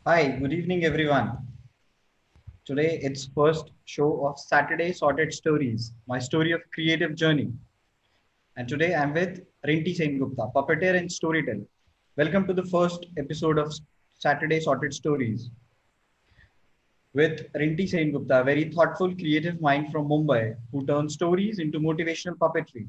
Hi, good evening, everyone. Today it's first show of Saturday Sorted Stories, my story of creative journey. And today I'm with Rinti Sengupta, puppeteer and storyteller. Welcome to the first episode of Saturday Sorted Stories with Rinti Sengupta, a very thoughtful, creative mind from Mumbai who turns stories into motivational puppetry.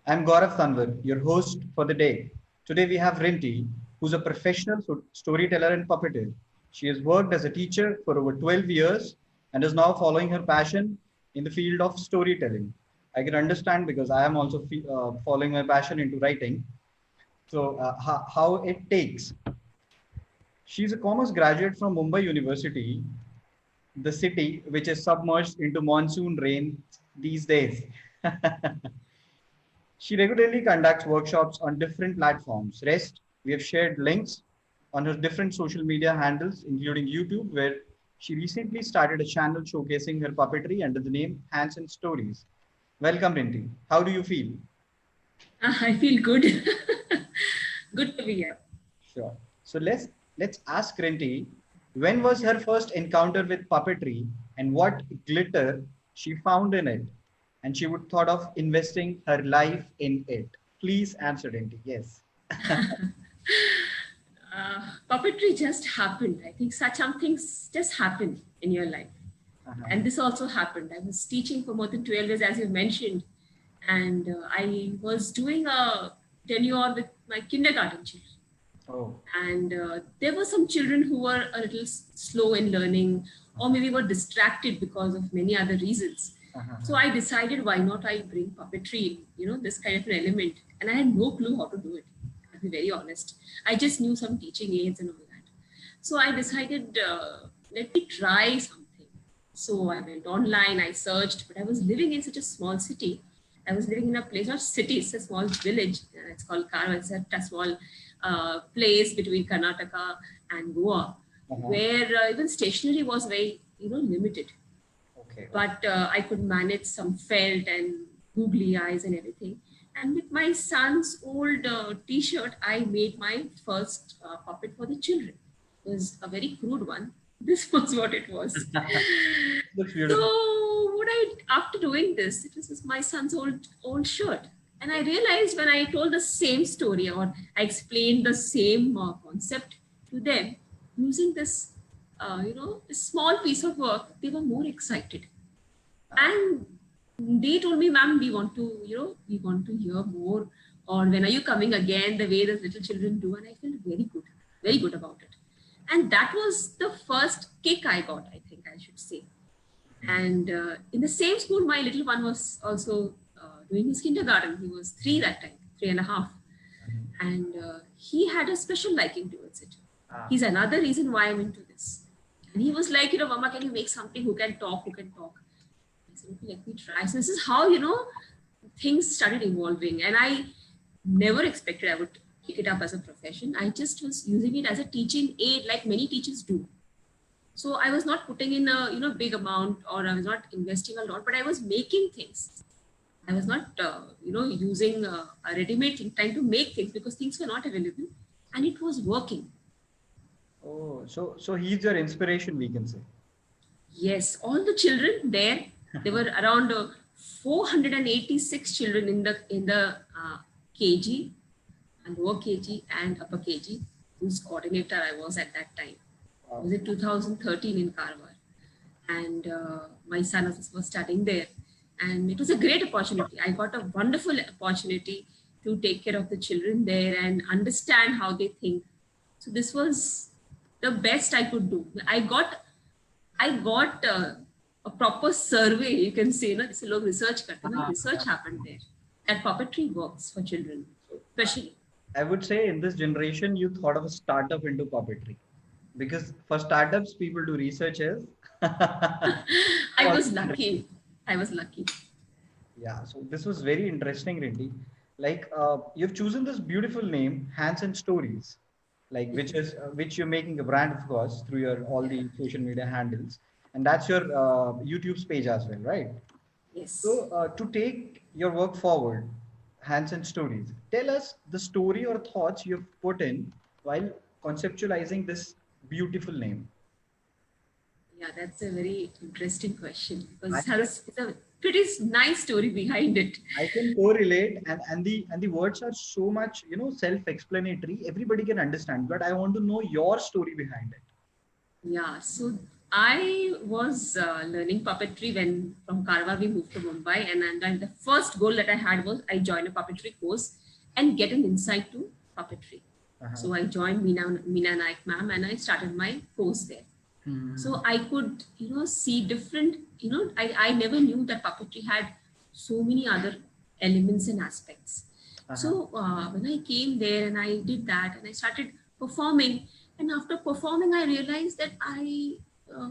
I'm Gaurav Tanwar, your host for the day. Today we have Rinti, who's a professional storyteller and puppeteer. She has worked as a teacher for over 12 years and is now following her passion in the field of storytelling. I can understand because I am also following my passion into writing. So, how it takes. She's a commerce graduate from Mumbai University, the city which is submerged into monsoon rain these days. She regularly conducts workshops on different platforms. Rest, we have shared links on her different social media handles, including YouTube, where she recently started a channel showcasing her puppetry under the name Hands and Stories. Welcome, Rinti. How do you feel? I feel good. Good to be here. Sure. So let's ask Rinti, when was her first encounter with puppetry and what glitter she found in it? And she would thought of investing her life in it. Please answer, Rinti. Yes. Puppetry just happened. I think such some things just happen in your life. Uh-huh. And this also happened. I was teaching for more than 12 years, as you mentioned, and I was doing a tenure with my kindergarten children. Oh. And there were some children who were a little slow in learning or maybe were distracted because of many other reasons. So Uh-huh. I decided, why not I bring puppetry in, this kind of an element. And I had no clue how to do it, I'll be very honest. I just knew some teaching aids and all that. So I decided, let me try something. So I went online, I searched, but I was living in such a small city. I was living in a place, not city, it's a small village. It's called Karwar. It's a small place between Karnataka and Goa, Uh-huh. where even stationery was very, limited. Okay. Okay. But I could manage some felt and googly eyes and everything. And with my son's old T-shirt, I made my first puppet for the children. It was a very crude one. This was what it was. Looks So beautiful. what I after doing this, it was my son's old shirt, and I realized when I told the same story or I explained the same concept to them using this, this small piece of work, they were more excited, Uh, and they told me, "Ma'am, we want to hear more, or when are you coming again?" The way the little children do, and I felt very good about it, and that was the first kick I got. I think I should say. And in the same school, my little one was also doing his kindergarten. He was three that time, three and a half. And he had a special liking towards it. ah, He's another reason why I'm into this. And he was like, Mama, can you make something who can talk, who can talk? I said, okay, let me try. So this is how, things started evolving. And I never expected I would pick it up as a profession. I just was using it as a teaching aid like many teachers do. So I was not putting in a big amount, or I was not investing a lot, but I was making things. I was not using a ready-made thing, trying to make things because things were not available, and it was working. oh, so he's your inspiration, we can say. Yes, all the children there were around 486 children in the KG and lower KG and upper KG, whose coordinator I was at that time. It Wow. was in 2013 in Karwar, and my son was studying there, and it was a great opportunity. I got a wonderful opportunity to take care of the children there and understand how they think. So this was the best I could do. I got a proper survey, you can say, this लोग research करते हैं ना, Ah, research happened there. That puppetry works for children, I especially. I would say in this generation, you thought of a startup into puppetry because for startups, people do researches. I was lucky. I was lucky. Yeah, so this was very interesting, Rindy. Like you've chosen this beautiful name, Hands and Stories, like which you're making a brand, of course, through your all Yeah. the social media handles, and that's your YouTube's page as well, right? Yes. So to take your work forward, Hands and Stories, tell us the story or thoughts you've put in while conceptualizing this beautiful name? Yeah, that's a very interesting question because I it's a pretty nice story behind it. I can correlate, and the words are so much, self-explanatory. Everybody can understand, but I want to know your story behind it. Yeah, so I was learning puppetry when from Karwar we moved to Mumbai, and then the first goal that I had was I join a puppetry course and get an insight to puppetry. Uh-huh. So I joined Meena Naik ma'am and I started my course there. So I could, see different, I never knew that puppetry had so many other elements and aspects. Uh-huh. So when I came there and I did that and I started performing, and after performing, I realized that I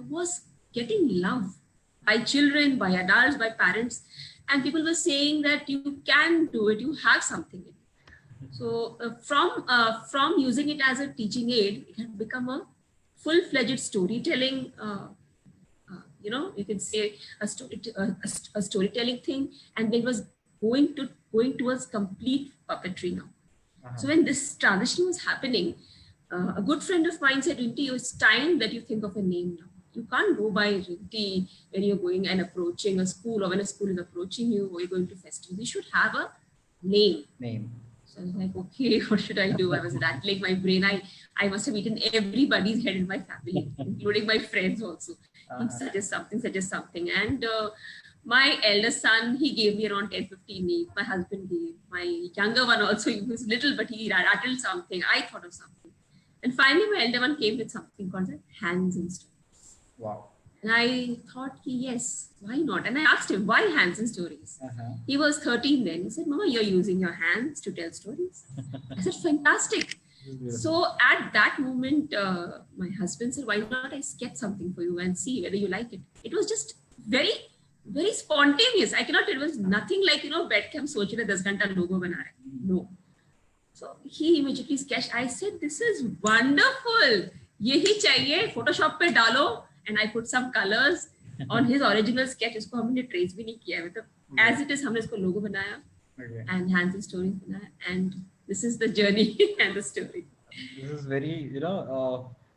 was getting love by children, by adults, by parents, and people were saying that you can do it, you have something in it. So from using it as a teaching aid, it had become a full-fledged storytelling. You can say a storytelling thing, and then was going towards complete puppetry now. Uh-huh. So when this transition was happening, a good friend of mine said, Rinty, it's time that you think of a name now. You can't go by Rinty when you're going and approaching a school, or when a school is approaching you, or you're going to festivals. You should have a name. So I was like, okay, what should I do? I was rattling my brain. I must have eaten everybody's head in my family, including my friends also. Suggest something. And my eldest son, he gave me around 10, 15 names. My husband gave. My younger one also, he was little, but he rattled something. I thought of something. And finally, my elder one came with something called Hands and Stories. Wow. And I thought, yes, why not? And I asked him, why Hands and Stories? He was 13 then. He said, Mama, you're using your hands to tell stories. I said, fantastic. So at that moment, my husband said, why not I sketch something for you and see whether you like it? It was just very, very spontaneous. I cannot, it was nothing like, बैठ के हम सोच रहे 10 घंटा logo बना रहे. No. So he immediately sketched. I said, this is wonderful. यही चाहिए. Photoshop पे डालो. And I put some colors on his original sketch. इसको हमने trace भी नहीं किया है. मतलब as it is हमने इसको logo बनाया and Hands and Stories बनाया. And this is the journey and the story. This is very,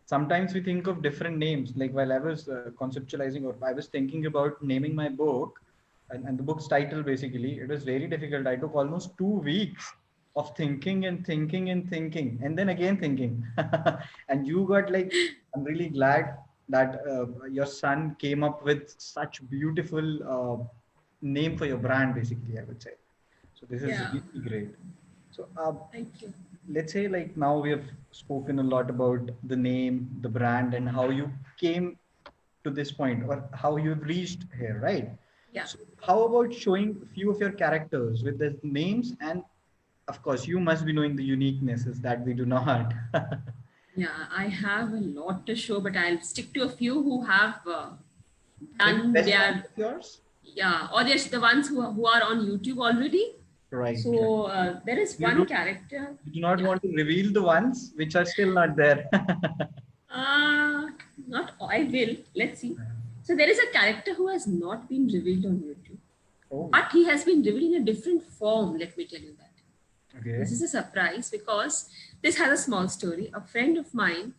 sometimes we think of different names. Like while I was conceptualizing, or I was thinking about naming my book, and the book's title basically, it was very difficult. I took almost 2 weeks of thinking and thinking and thinking, and then again thinking. And you got I'm really glad that your son came up with such beautiful name for your brand, basically, I would say. So this is really great. So thank you. Let's say now we have spoken a lot about the name, the brand, and how you came to this point, or how you've reached here, right? Yeah. So how about showing a few of your characters with the names? And of course, you must be knowing the uniquenesses that we do not. Yeah, I have a lot to show, but I'll stick to a few who have done their yours. Yeah, or there's the ones who are on YouTube already. Right. So there is one character. You do not want to reveal the ones which are still not there. Not. I will. Let's see. So there is a character who has not been revealed on YouTube, but he has been revealed in a different form. Let me tell you that. Okay. This is a surprise because this has a small story. A friend of mine,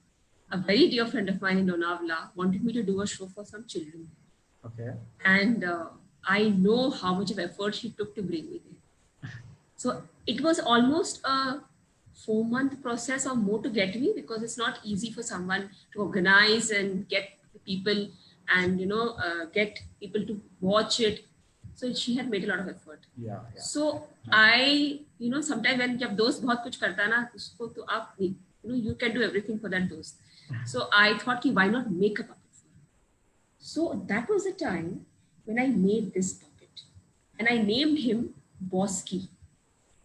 a very dear friend of mine in Lonavala, wanted me to do a show for some children. Okay. And I know how much of effort she took to bring me there. So it was almost a 4-month process or more to get me, because it's not easy for someone to organize and get people and get people to watch it. So she had made a lot of effort. Yeah. So I, sometimes when जब दोस्त बहुत कुछ करता ना, उसको तो आप you can do everything for that dost. So I thought कि why not make a puppet for her? So that was the time when I made this puppet, and I named him Bosky.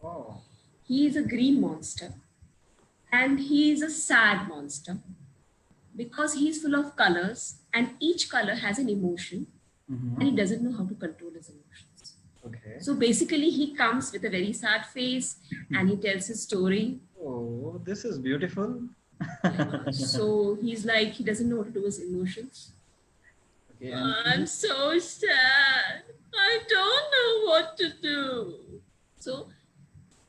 Oh. He is a green monster, and he is a sad monster because he's full of colors, and each color has an emotion, and he doesn't know how to control his emotions. Okay. So basically, he comes with a very sad face, and he tells his story. Oh, this is beautiful. So he's like, he doesn't know what to do with his emotions. Okay. I'm so sad. I don't know what to do. So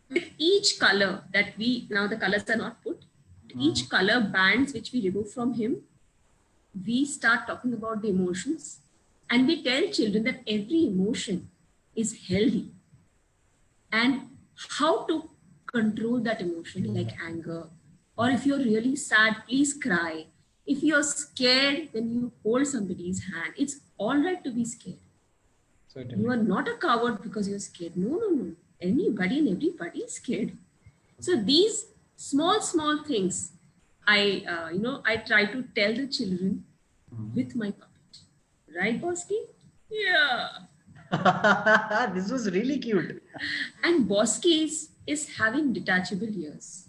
with each color that now the colors are not put, Each color bands which we remove from him, we start talking about the emotions, and we tell children that every emotion is healthy and how to control that emotion, like anger. Or if you're really sad, please cry. If you're scared, then you hold somebody's hand. It's all right to be scared. Certainly. You are not a coward because you're scared. No, no, no. Anybody and everybody is scared. So these small things, I try to tell the children with my puppet. Right, Bosky? Yeah. This was really cute. And Bosky is having detachable ears.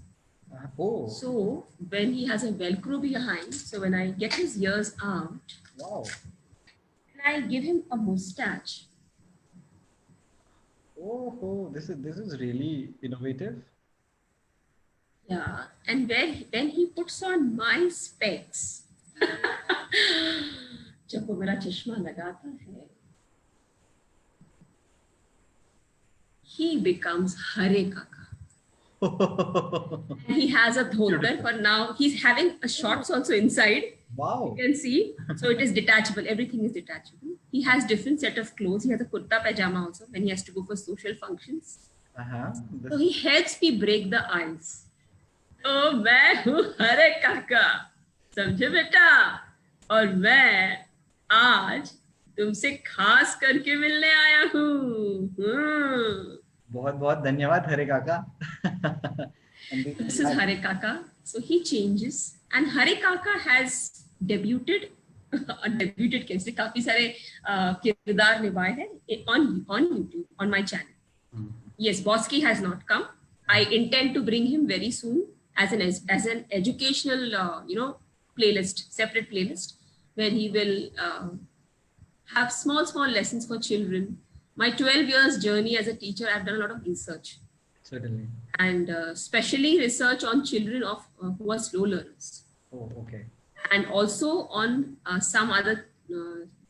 Oh, So when he has a Velcro behind, so when I get his ears out, wow. and I give him a mustache. Oh, this is really innovative. Yeah, and when he puts on my specs, जब वो मेरा चश्मा लगाता है, he becomes Hare Kaka. And he has a dhotar for now. He's having a shorts also inside. Wow. You can see. So it is detachable. Everything is detachable. He has different set of clothes. He has a kurta pajama also when he has to go for social functions. So he helps me break the ice. तो मैं हूँ हरे काका, समझे बेटा? और मैं आज तुमसे खास करके मिलने आया हूँ. बहुत बहुत धन्यवाद हरे काका. This is Hare Kaka. So he changes, and Hare Kaka has debuted. Debuted कैसे काफी सारे किरदार निभाए हैं on YouTube on my channel. Yes, Bosky has not come. I intend to bring him very soon as an educational playlist, separate playlist, where he will have small lessons for children. My 12 years journey as a teacher, I've done a lot of research. Certainly. And especially research on children of who are slow learners. Oh, okay. And also on some other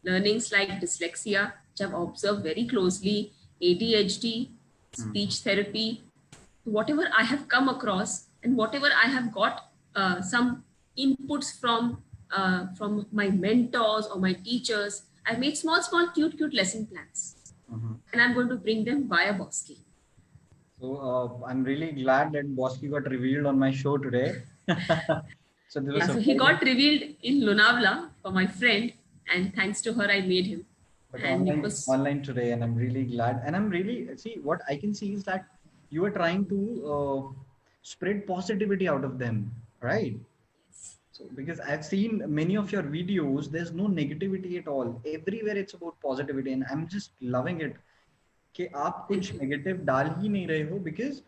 learnings like dyslexia, which I've observed very closely, ADHD, speech therapy. Whatever I have come across and whatever I have got some inputs from my mentors or my teachers, I've made small, cute lesson plans. And I'm going to bring them via Bosky. So I'm really glad that Bosky got revealed on my show today. So he got revealed in Lonavala for my friend, and thanks to her, I made him. But online today, and I'm really glad. And I'm really, see, what I can see is that you are trying to spread positivity out of them, right? Yes. So because I've seen many of your videos, there's no negativity at all. Everywhere it's about positivity, and I'm just loving it. कि आप कुछ negative डाल ही नहीं रहे हो, because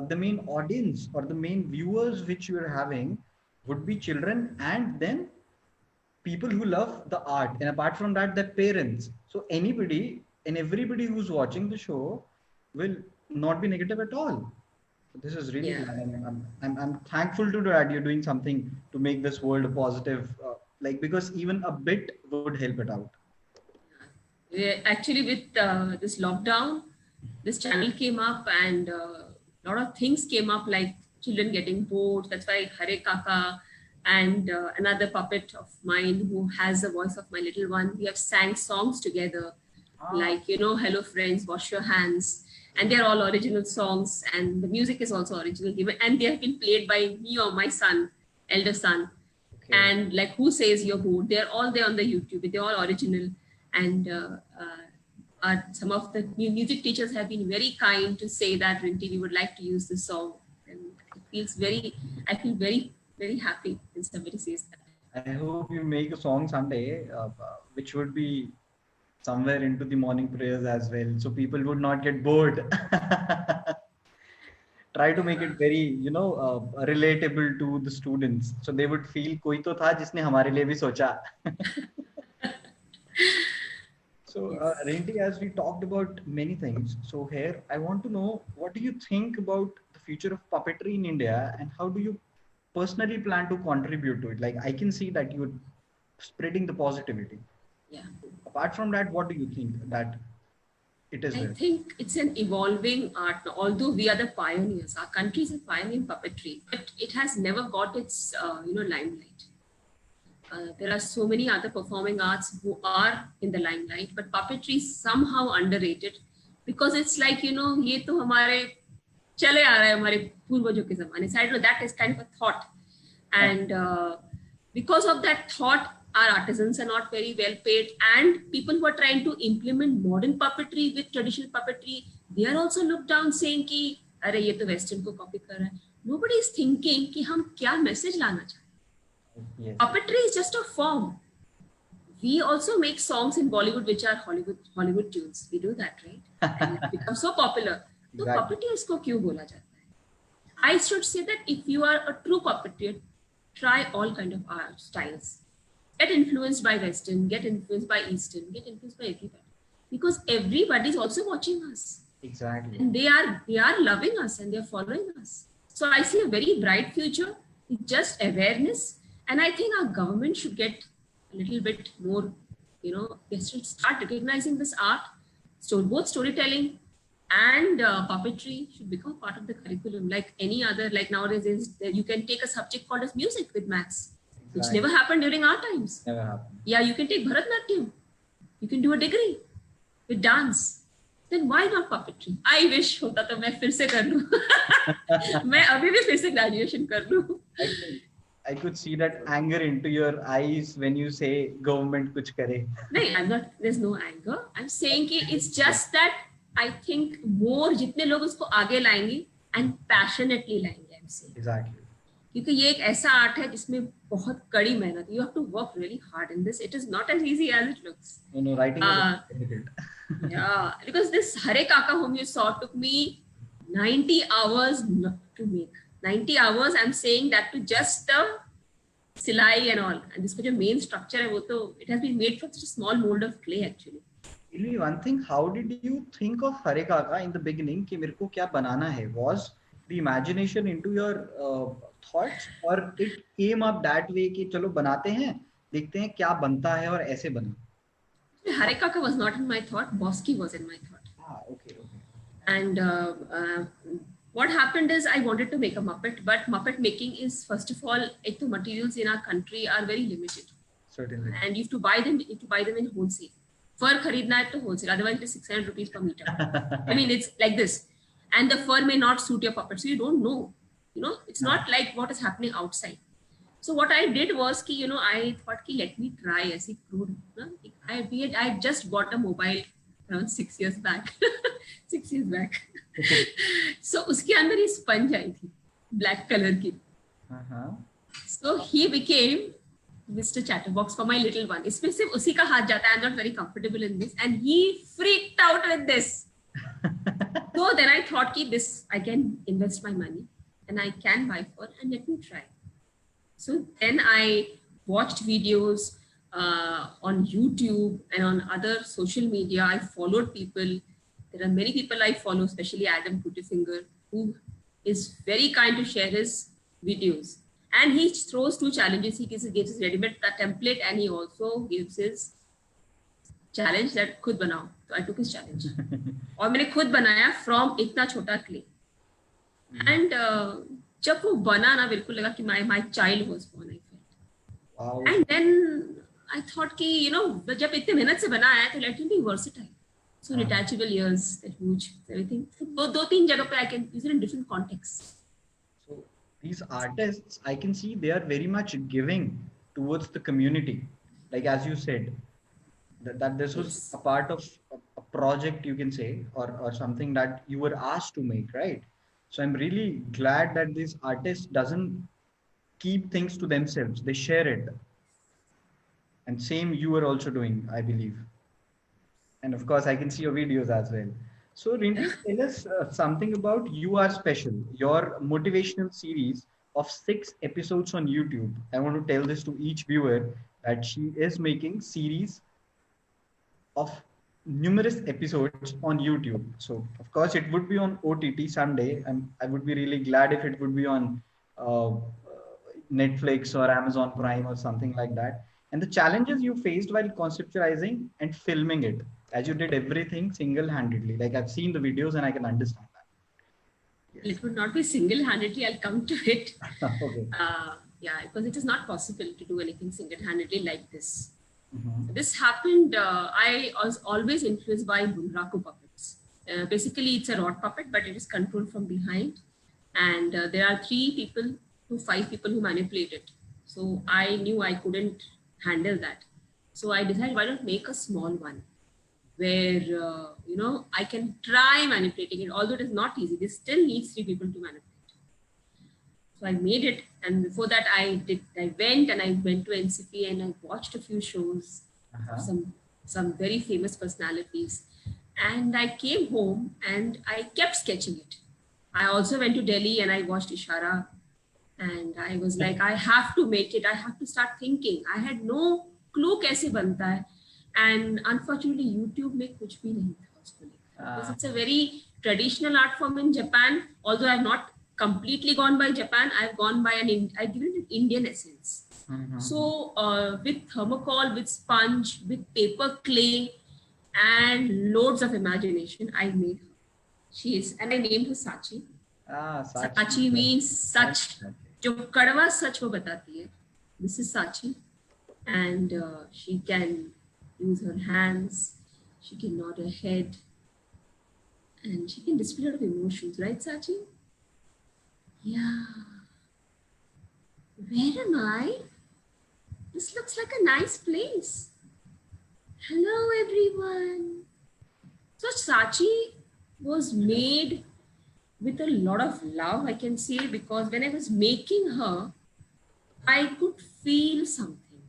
the main audience or the main viewers which you are having would be children, and then people who love the art, and apart from that, their parents. So anybody and everybody who's watching the show will not be negative at all. So this is really glad. I'm thankful to that you're doing something to make this world a positive, because even a bit would help it out. Actually, with this lockdown, this channel came up, and a lot of things came up, like children getting bored. That's why Hare Kaka and another puppet of mine who has the voice of my little one, we have sang songs together, like, Hello Friends, Wash Your Hands. And they're all original songs, and the music is also original, and they have been played by me or my son, elder son. Okay. And like Who Says You're Bored, they're all there on the YouTube. They're all original. And some of the music teachers have been very kind to say that, Rinty, we would like to use this song. And I feel very, very happy when somebody says that. I hope you make a song someday, which would be somewhere into the morning prayers as well, so people would not get bored. Try to make it very, relatable to the students, so they would feel koi to tha jisne hamare liye bhi socha. So, Rinty, as we talked about many things, so here I want to know, what do you think about the future of puppetry in India, and how do you personally plan to contribute to it? Like, I can see that you're spreading the positivity. Yeah. Apart from that, what do you think that It is I very. think it's an evolving art. Although we are the pioneers, our country is a pioneer in puppetry, but it has never got its limelight. There are so many other performing arts who are in the limelight, but puppetry is somehow underrated because it's like ये तो हमारे चले आ रहा है हमारे पूर्वजों के ज़माने से. I don't know, that is kind of a thought, and because of that thought, our artisans are not very well paid, and people who are trying to implement modern puppetry with traditional puppetry, they are also looked down, saying कि अरे ये तो western को copy कर रहा है. Nobody is thinking कि हम क्या मैसेज लाना चाहते हैं. Yes. Puppetry is just a form. We also make songs in Bollywood which are Hollywood tunes. We do that, right? And it becomes so popular. So Exactly. puppeteer इसको क्यों बोला जाता है? I should say that if you are a true puppeteer, try all kind of art styles. Get influenced by Western, get influenced by Eastern, get influenced by everybody. Because everybody is also watching us. Exactly. And they are loving us and they are following us. So I see a very bright future. It's just awareness. And I think our government should get a little bit more, they should start recognizing this art. So both storytelling and puppetry should become part of the curriculum like any other. Like nowadays, you can take a subject called as music with maths, which Exactly. never happened during our times. Never happened. Yeah, you can take Bharatanatyam. You can do a degree with dance. Then why not puppetry? I wish होता तो मैं फिर से कर लूँ. मैं अभी भी फिर से graduation कर लूँ. I could see that anger into your eyes when you say government कुछ करे. नहीं, I'm not. There's no anger. I'm saying कि it's just that I think more जितने लोग उसको आगे लाएंगे and passionately लाएंगे. I'm saying. Exactly. क्योंकि ये एक ऐसा आर्ट है जिसमें बहुत कड़ी मेहनत. You have to work really hard in this. It is not as easy as it looks. No, writing is difficult. Yeah, because this Hare Kaka whom you saw took me 90 hours to make. 90 hours, I'm saying that to just the silai and all. And this जो main structure है वो तो it has been made from such a small mold of clay actually. Tell me one thing, how did you think of Hare Kaka in the beginning कि मेरे को क्या बनाना है? Was the imagination into your thoughts or it came up that way कि चलो बनाते हैं, देखते हैं क्या बनता है और ऐसे बना? Hare Kaka was not in my thought. Bosky was in my thought. Okay. And what happened is I wanted to make a Muppet, but Muppet making is first of all, एक तो materials in our country are very limited. Certainly. And you have to buy them in wholesale. Fur खरीदना है तो wholesale, otherwise it is 600 rupees per meter. I mean, it's like this. And the fur may not suit your puppet, so you don't know. It's not like what is happening outside. So what I did was कि I thought कि let me try ऐसी crude. I just bought a mobile around 6 years back. 6 years back. So उसके अंदर ये sponge आई थी black color की. So he became Mr. Chatterbox for my little one. इसमें सिर्फ उसी का हाथ जाता है. I'm not very comfortable in this, and he freaked out with this. So then I thought कि this I can invest my money and I can buy for and let me try. So then I watched videos on YouTube and on other social media. I followed people. There are many people I follow, especially Adam Puttifinger, who is very kind to share his videos. And he throws 2 challenges. He gives his ready-made template and he also gives his challenge that खुद बनाओ. So I took his challenge. और मैंने खुद बनाया from इतना छोटा clay. And जब वो बना ना बिल्कुल लगा कि my child was born. I felt. Wow. And then I thought कि जब इतने मेहनत से बनाया है तो let him be versatile. So detachable ears, that huge, everything. दो तीन जगह पे I can use it in different contexts. So these artists, I can see they are very much giving towards the community. Like as you said, that this was a part of a project, you can say, or something that you were asked to make, right? So I'm really glad that this artist doesn't keep things to themselves. They share it. And same you are also doing, I believe. And of course, I can see your videos as well. So Rinty, tell us something about You Are Special, your motivational series of 6 episodes on YouTube. I want to tell this to each viewer that she is making series of numerous episodes on YouTube. So of course it would be on OTT someday, and I would be really glad if it would be on Netflix or Amazon Prime or something like that. And the challenges you faced while conceptualizing and filming it. as you did everything single-handedly. Like I've seen the videos and I can understand that. Yes. It would not be single-handedly. I'll come to it. Okay. Yeah, because it is not possible to do anything single-handedly like this. Mm-hmm. This happened. I was always influenced by Bunraku puppets. Basically, it's a rod puppet, but it is controlled from behind, and there are 3 people to 5 people who manipulate it. So I knew I couldn't handle that. So I decided, why not make a small one where I can try manipulating it, although it is not easy. This still needs 3 people to manipulate. So I made it, and before that, I went to NCP and I watched a few shows of some very famous personalities, and I came home and I kept sketching it. I also went to Delhi and I watched Ishara, and I was like, I have to make it. I have to start thinking. I had no clue कैसे बनता है, and unfortunately YouTube में कुछ भी नहीं था उसको लेकर, because it's a very traditional art form in Japan. Although I've not completely gone by Japan, I've gone by I've given it an Indian essence. So with thermocol, with sponge, with paper clay, and loads of imagination, I made her. She is, and I named her Sachi. Sachi means such. जो कड़वा सच वो बताती है. This is Sachi, and she can use her hands, she can nod her head, and she can display a lot of emotions, right, Sachi? Yeah. Where am I? This looks like a nice place. Hello, everyone. So Sachi was made with a lot of love, I can say, because when I was making her, I could feel something.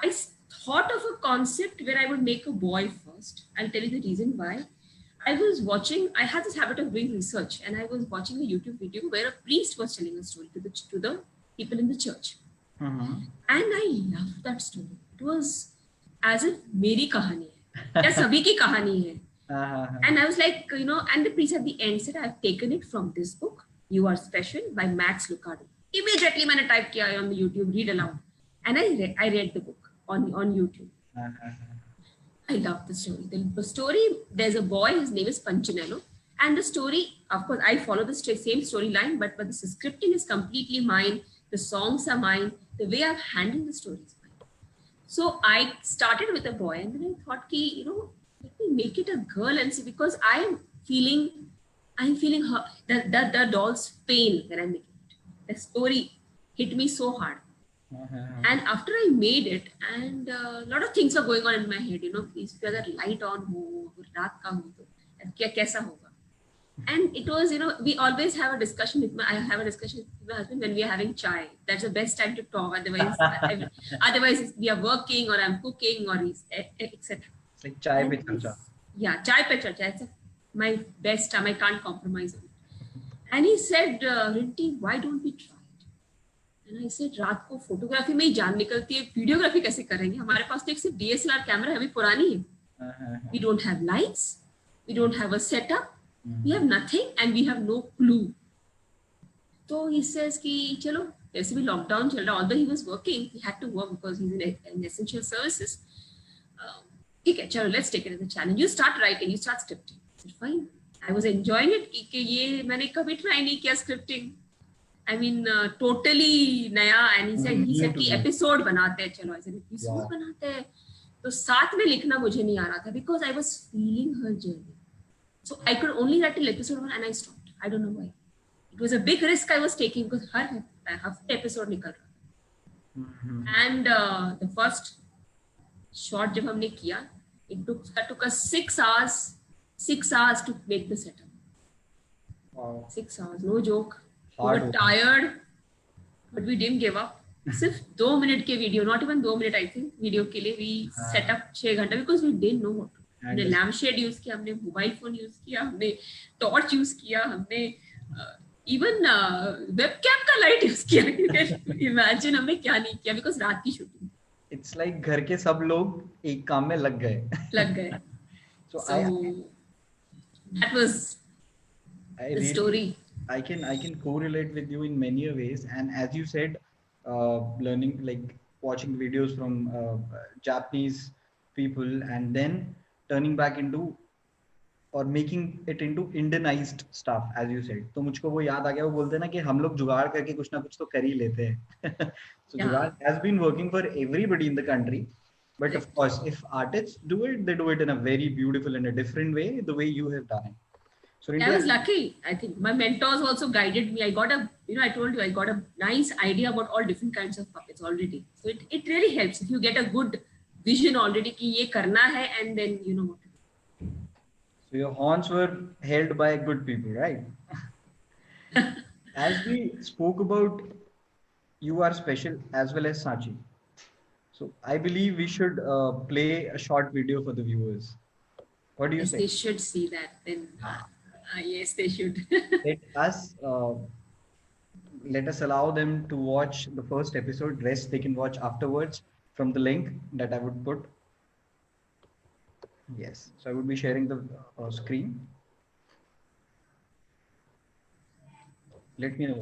I thought of a concept where I would make a boy first. I'll tell you the reason why. I had this habit of doing research, and I was watching a YouTube video where a priest was telling a story to the people in the church. And I loved that story. It was as if मेरी कहानी है या सभी की कहानी है. And I was like, and the priest at the end said, I've taken it from this book, You Are Special by Max Lucado. Immediately मैंने type किया on the YouTube, read aloud. And I read the book on YouTube. I love the story. The story, there's a boy, his name is Panchinello. And the story, of course, I follow the same storyline, but the scripting is completely mine. The songs are mine. The way I've handled the story is mine. So I started with a boy, and then I thought, let me make it a girl and see, because I'm feeling her, the doll's pain when I'm making it. The story hit me so hard. And after I made it, and a lot of things were going on in my head, please, अगर light on हो, रात का हो तो क्या कैसा होगा? And it was, we always have a discussion with I have a discussion with my husband when we are having chai. That's the best time to talk. Otherwise we are working, or I'm cooking, or etc. It's like chai pe charcha. Yeah, chai pe charcha. It's my best time. I can't compromise on it. And he said, Rinty, why don't we try? And I said, रात को photography में ही जान निकलती है, videography कैसे करेंगे? हमारे पास तो एक सिर्फ DSLR कैमरा है, अभी पुरानी है. We don't have lights, we don't have a setup, we have nothing, and we have no clue. So he says कि चलो, वैसे भी लॉकडाउन चल रहा, although he was working, he had to work because he's in essential services. ठीक है, चलो, let's take it as a challenge. You start writing, you start scripting. I said, fine. I was enjoying it कि ये मैंने कभी try नहीं किया scripting. I mean, totally नया. And he said कि episode बनाते हैं. चलो, I said episode बनाते हैं. तो साथ में लिखना मुझे नहीं आ रहा था, because I was feeling her journey. So I could only write till episode 1, and I stopped. I don't know why. It was a big risk I was taking, because हर हफ्ते episode निकल रहा था. And the first shot जब हमने किया, it took us 6 hours to make the setup. Wow. 6 hours, no joke. We were tired, but we didn't give up. सिर्फ 2 minute के video, not even 2 minute, I think, video के लिए we set up 6 घंटा, because we didn't know what to do. हमने lamp shade use किया, हमने mobile phone use किया, हमने टॉर्च यूज किया, हमने इवन वेबकैम का लाइट यूज किया. इमेजिन हमने क्या नहीं किया, बिकॉज रात की शूटिंग. इट्स लाइक घर के सब लोग एक काम में लग गए. So that was the story. I can correlate with you in many ways, and as you said, learning, like watching videos from Japanese people, and then turning back into or making it into Indianized stuff, as you said. तो मुझको वो याद आ गया, वो बोलते हैं ना कि हम लोग जुगाड़ करके कुछ ना कुछ तो कर ही लेते हैं. So Yeah. जुगाड़ has been working for everybody in the country, but of Correct. course, if artists do it, they do it in a very beautiful and a different way, the way you have done it. So I India, was lucky. I think my mentors also guided me. I got a, I told you, I got a nice idea about all different kinds of puppets already. So it really helps if you get a good vision already कि ये करना है, and then you know what to do. so your horns were held by good people, right? As we spoke about, you are special as well as Sachi. So I believe we should play a short video for the viewers. What do you Yes, say? they should see that. Then yes, they should. Let us let us allow them to watch the first episode. Rest they can watch afterwards from the link that I would put. Yes, so I would be sharing the screen. Let me know.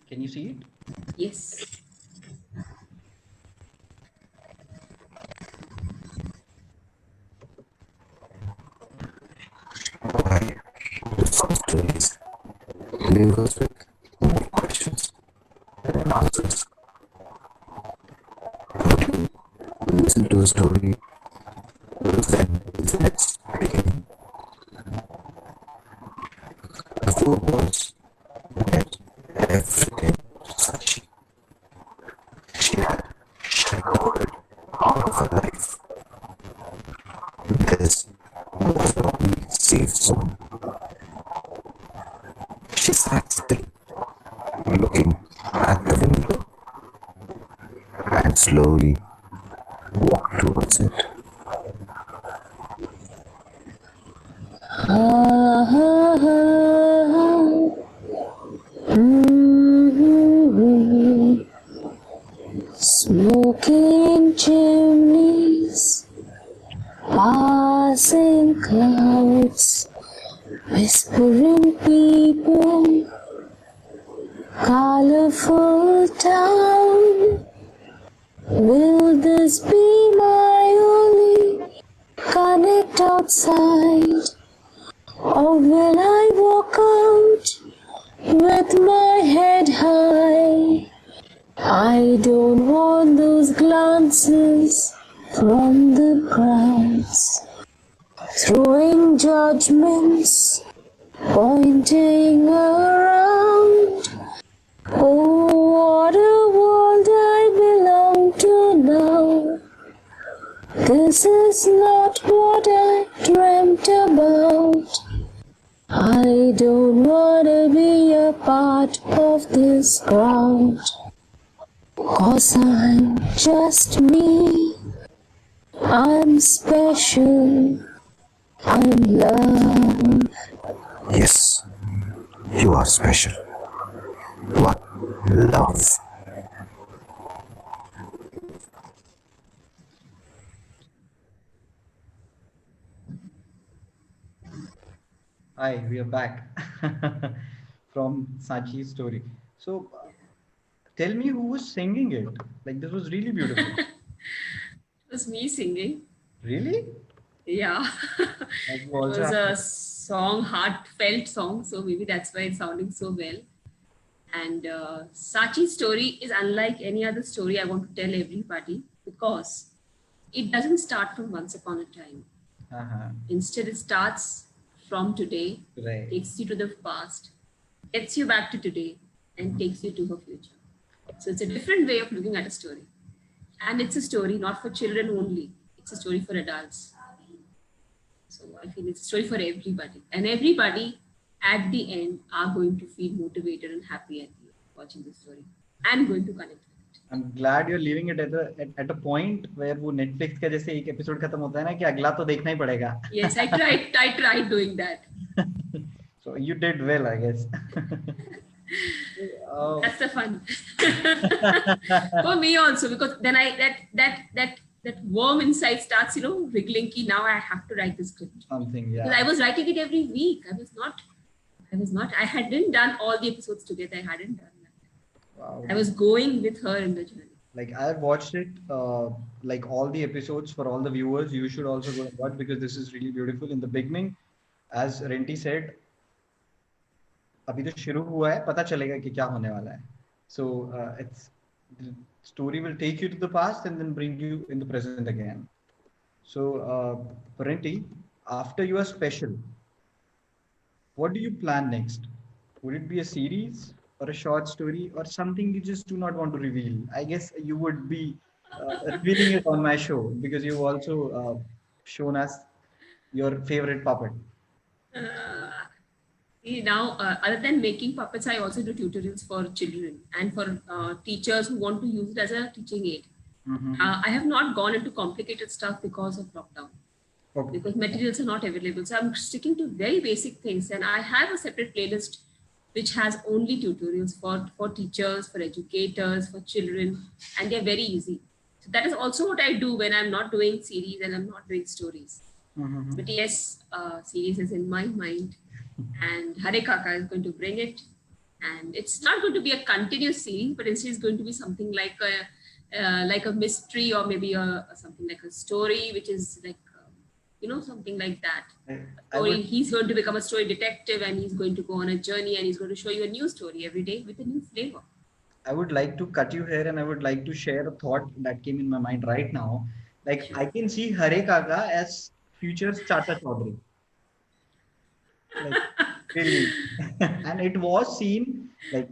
Can you see it? Yes. Some stories leave us with more questions than answers. Listen to a story with an its beginning. The four boys met everything Sachi. She had recorded all of her life. This was the only safe zone. She sat still, looking at the window, and slowly walked towards it. Smoking chimneys, passing clouds, whispering people, colorful town. Will this be my only connect outside? Or will I walk out with my head high? I don't want those glances from the crowds, throwing judgments, pointing around. Oh, what a world I belong to now. This is not what I dreamt about. I don't wanna be a part of this crowd. 'Cause I'm just me. I'm special. I'm loved. Yes, you are special. You are love. Hi, we are back from Sachi's story. So, tell me who was singing it? Like, this was really beautiful. It was me singing. Really? Yeah. Like, you It also was have a song, heartfelt song, so maybe that's why it's sounding so well. And Sachi's story is unlike any other story I want to tell everybody because it doesn't start from once upon a time. Instead, it starts from today, Right. takes you to the past, gets you back to today, and takes you to her future. So it's a different way of looking at a story. And it's a story not for children only, it's a story for adults. So I feel it's a story for everybody. And everybody at the end are going to feel motivated and happy at the end watching the story and going to connect with it. I'm glad you're leaving it at a point where वो Netflix का जैसे एक episode खत्म होता है ना कि अगला तो देखना ही पड़ेगा. Yes, I tried doing that. So you did well, I guess. That's the fun. For me also, because then that worm inside starts, wriggling ki now I have to write this script. Something, yeah. Because I was writing it every week. I hadn't done all the episodes together. I hadn't done that. Wow. I was going with her in the journey. Like I watched it, like all the episodes for all the viewers. You should also go and watch because this is really beautiful. In the beginning, as Renti said, अभी तो शुरू हुआ है, पता चलेगा कि क्या होने वाला है. So it's the story will take you to the past and then bring you in the present again. So Renti, after you are special, what do you plan next? Would it be a series or a short story or something you just do not want to reveal? I guess you would be revealing it on my show because you've also shown us your favorite puppet. Uh, See, now, other than making puppets, I also do tutorials for children and for teachers who want to use it as a teaching aid. I have not gone into complicated stuff because of lockdown, Okay. because materials are not available. So I'm sticking to very basic things, and I have a separate playlist which has only tutorials for teachers, for educators, for children, and they're very easy. So that is also what I do when I'm not doing series and I'm not doing stories. But yes, series is in my mind, and Hare Kaka is going to bring it. And it's not going to be a continuous series, but instead it's going to be something like a mystery, or maybe something like a story, which is like something like that. Story, he's going to become a story detective, and he's going to go on a journey, and he's going to show you a new story every day with a new flavor. I would like to cut you here and I would like to share a thought that came in my mind right now. Like Sure. I can see Hare Kaka as future's Chacha Chaudhary. Like really. And it was seen like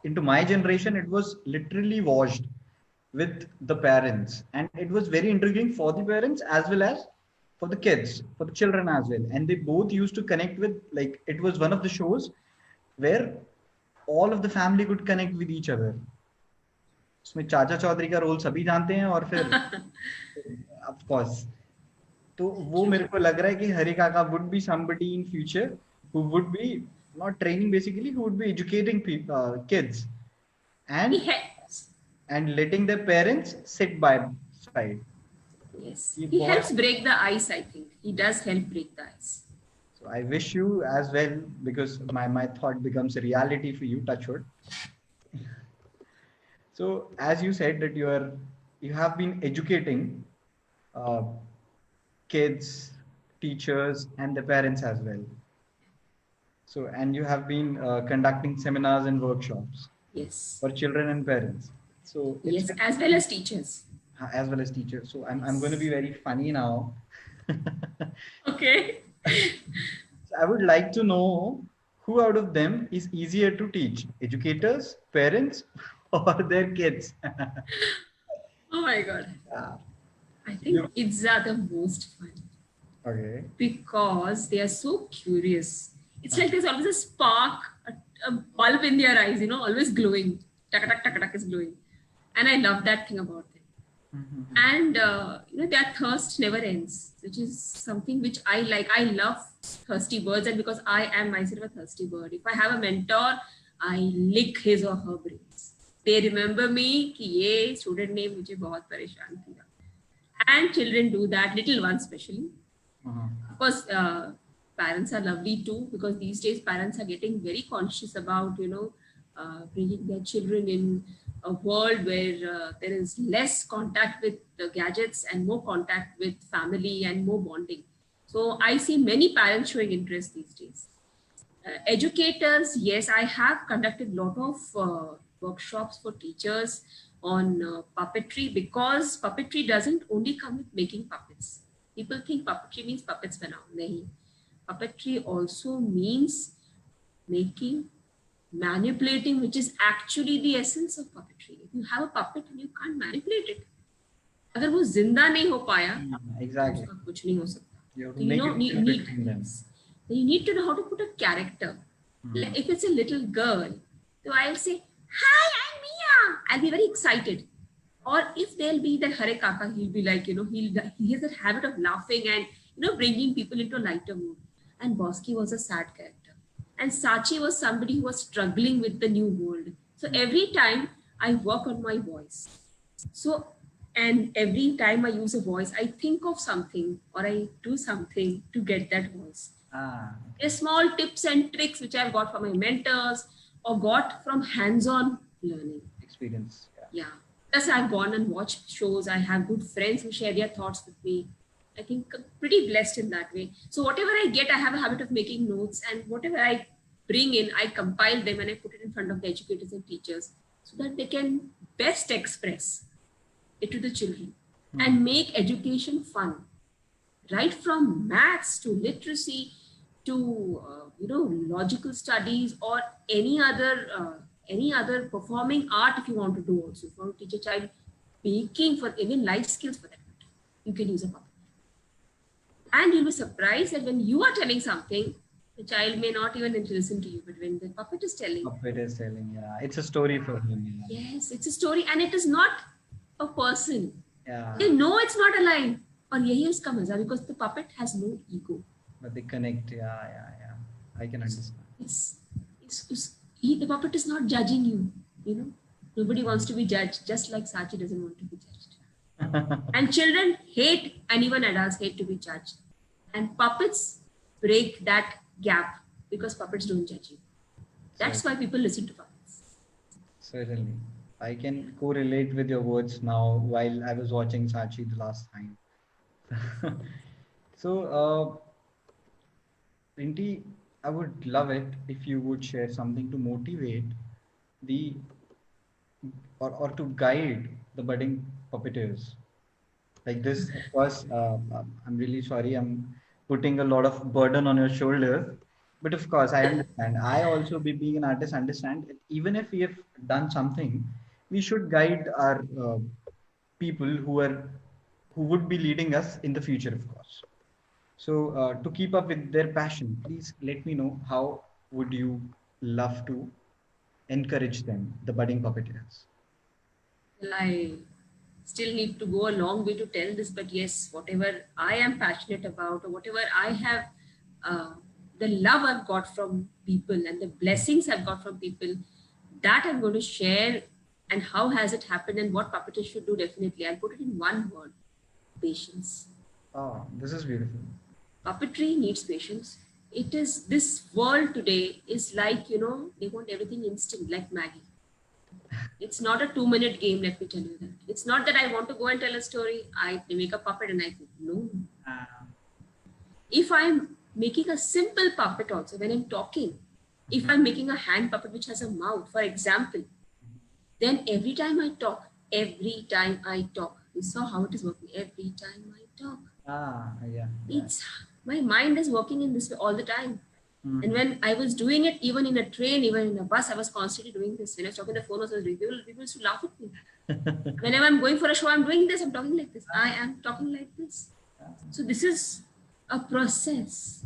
into my generation, it was literally watched with the parents. And it was very intriguing for the parents as well as for the kids, for the children as well. And they both used to connect with, like, it was one of the shows where all of the family could connect with each other. उसमें चाचा चौधरी का role सभी जानते हैं और फिर of course तो वो मेरे को लग रहा है कि हरि काका would be somebody in future who would be not training basically, who would be educating kids He and helps. letting their parents sit by side. Yes, ये he बहुत- helps break the ice. I think he does help break the ice. So I wish you as well because my thought becomes a reality for you, touch wood. So as you said that you have been educating uh, kids, teachers, and the parents as well. So and you have been conducting seminars and workshops Yes. for children and parents. So Yes, as well as teachers. as well as teachers. So I'm going to be very funny now. Okay. So I would like to know who out of them is easier to teach, educators, parents, or their kids. Oh my God. Yeah. I think kids are the most fun Okay. because they are so curious. It's like there's always a spark, a bulb in their eyes, always glowing. Tak tak tak tak is glowing, and I love that thing about them. And their thirst never ends, which is something which I like. I love thirsty birds, and because I am myself a thirsty bird, if I have a mentor, I lick his or her brains. They remember me कि ये student ने मुझे बहुत परेशान किया. And children do that, little ones especially. Of course, parents are lovely too, because these days parents are getting very conscious about bringing their children in a world where there is less contact with the gadgets and more contact with family and more bonding. So I see many parents showing interest these days. Educators, yes, I have conducted a lot of workshops for teachers on puppetry, because puppetry doesn't only come with making puppets. People think puppetry means puppets banao. Nahi. Puppetry also means making, manipulating, which is actually the essence of puppetry. If you have a puppet and you can't manipulate it, अगर वो जिंदा नहीं हो पाया, Exactly. उसका कुछ नहीं हो सकता. You have So to make it you fit need between them. then you need to know how to put a character. Like if it's a little girl, so I'll say, "Hi, I'm Mia." I'll be very excited. Or if there'll be that Hare Kaka, he'll be like, he has that habit of laughing and bringing people into a lighter mood. And Bosky was a sad character, and Sachi was somebody who was struggling with the new world. So every time I work on my voice. So and every time I use a voice, I think of something or I do something to get that voice. There's small tips and tricks which I've got from my mentors or got from hands-on learning. Experience. Yeah. Yeah. Plus, I've gone and watched shows. I have good friends who share their thoughts with me. I think I'm pretty blessed in that way. So whatever I get, I have a habit of making notes, and whatever I bring in, I compile them and I put it in front of the educators and teachers so that they can best express it to the children and make education fun. Right from maths to literacy to logical studies or any other performing art, if you want to do also, if you want to teach a child baking, for even life skills for that matter, you can use a puppet. And you'll be surprised that when you are telling something, the child may not even listen to you, but when the puppet is telling, Yeah, it's a story for him. Yeah. yes, it's a story, and it is not a person. Yeah. They know it's not a line. और यही उसका मजा, because the puppet has no ego. But they connect. Yeah. I can understand. The puppet is not judging you. You know, nobody wants to be judged. Just like Sachi doesn't want to be judged. And children hate, and even adults hate to be judged. And puppets break that gap because puppets don't judge you. That's why people listen to puppets. Certainly. I can correlate with your words now while I was watching Sachi the last time. So, Rinty, I would love it if you would share something to motivate the or to guide the budding puppeteers. Like this, of course, I'm really sorry, I'm putting a lot of burden on your shoulder. But of course, I understand. I also, being an artist, understand that even if we have done something, we should guide our people who would be leading us in the future, of course. So to keep up with their passion, please let me know how would you love to encourage them, the budding puppeteers. Well, I still need to go a long way to tell this, but yes, whatever I am passionate about, or whatever I have, the love I've got from people and the blessings I've got from people, that I'm going to share. And how has it happened and what puppeteers should do, definitely. I'll put it in one word: patience. Oh, this is beautiful. Puppetry needs patience. It is, this world today is like, they want everything instant, like Maggie. It's not a 2-minute game, let me tell you that. It's not that I want to go and tell a story, I make a puppet and I go, no. If I'm making a simple puppet also, when I'm talking, if I'm making a hand puppet which has a mouth, for example, then every time I talk, you saw how it is working, every time I talk. Yeah. It's, my mind is working in this way all the time. And when I was doing it, even in a train, even in a bus, I was constantly doing this. When I was talking on the phone, people used to laugh at me. Whenever I'm going for a show, I'm doing this, I'm talking like this. I am talking like this. So this is a process.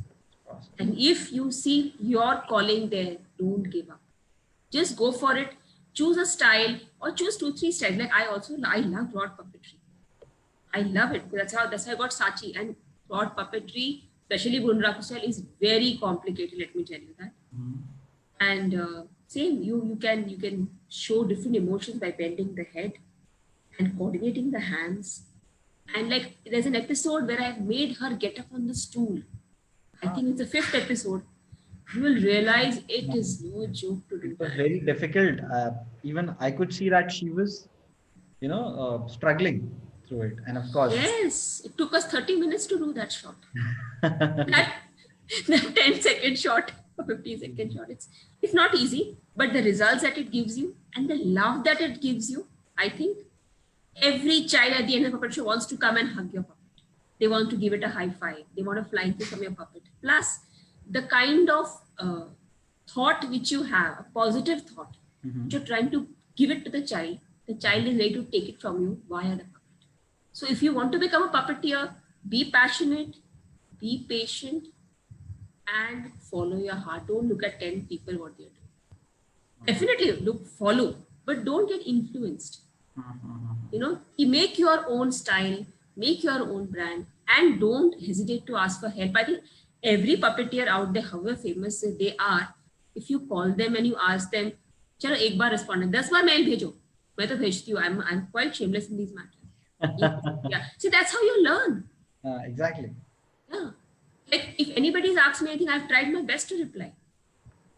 And if you see your calling there, don't give up. Just go for it. Choose a style or choose 2-3 styles. Like I love rod puppetry. I love it. That's how I got Sachi. And rod puppetry, especially Bunraku style, is very complicated. Let me tell you that. And same, you can show different emotions by bending the head and coordinating the hands. And like there's an episode where I've made her get up on the stool. I think it's the 5th episode. You will realize it is no joke to do It was that. very difficult. Even I could see that she was, struggling through it. And of course, Yes, it took us 30 minutes to do that shot. that 10-second shot or 15-second shot. It's not easy, but the results that it gives you and the love that it gives you, I think every child at the end of the puppet show wants to come and hug your puppet. They want to give it a high five. They want a flying kiss from your puppet. Plus, the kind of thought which you have, a positive thought, which you're trying to give it to the child is ready to take it from you via the puppet. So if you want to become a puppeteer, be passionate, be patient, and follow your heart. Don't look at 10 people what they're doing. Definitely follow, but don't get influenced. You make your own style, make your own brand, and don't hesitate to ask for help. I think every puppeteer out there, however famous they are, if you call them and you ask them, चलो एक बार respond, 10 बार mail भेजो, मैं तो भेजती हूँ. I'm quite shameless in these matters. Yeah. See, that's how you learn. Exactly. Yeah. Like if anybody's asked me anything, I've tried my best to reply.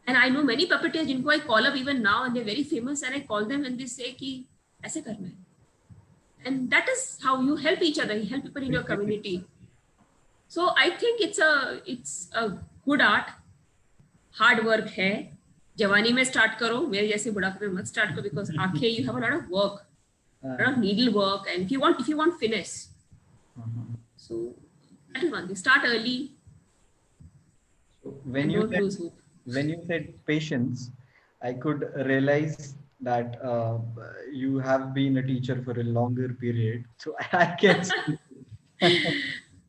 And I know many puppeteers जिनको I call up even now and they're very famous and I call them and they say कि ऐसे करना है. And that is how you help each other. You help people in your community. So I think it's a good art. Hard work है. जवानी में start करो. मेरे जैसे बुढ़ापे में मत start करो, because आंखें, you have a lot of work, a lot of needle work, and if you want finesse. So that is one thing. Start early. So Don't lose hope. when you said patience, I could realize that you have been a teacher for a longer period. So I can see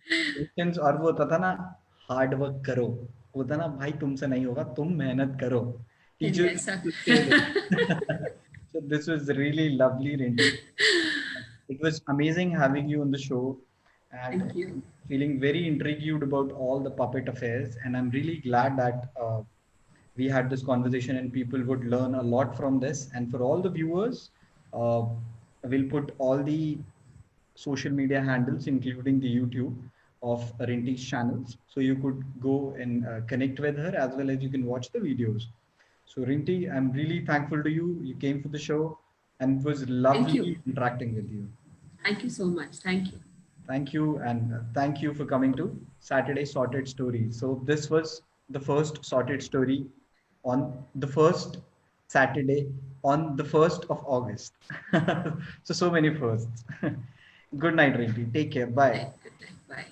patience, और वो होता था ना, hard work करो, होता ना भाई तुमसे नहीं होगा, तुम मेहनत करो. Teachers Yes, used to say this. So this was really lovely, Rinty. It was amazing having you on the show, and Thank you. feeling very intrigued about all the puppet affairs. And I'm really glad that we had this conversation and people would learn a lot from this. And for all the viewers, we'll put all the social media handles, including the YouTube of Rinty's channels. So you could go and connect with her, as well as you can watch the videos. So Rinty, I'm really thankful to you. You came for the show, and it was lovely interacting with you. Thank you so much. Thank you. Thank you, and thank you for coming to Saturday Sorted Stories. So this was the first sorted story on the first Saturday on the 1st of August. So many firsts. Good night, Rinty. Take care. Bye. Good night. Bye.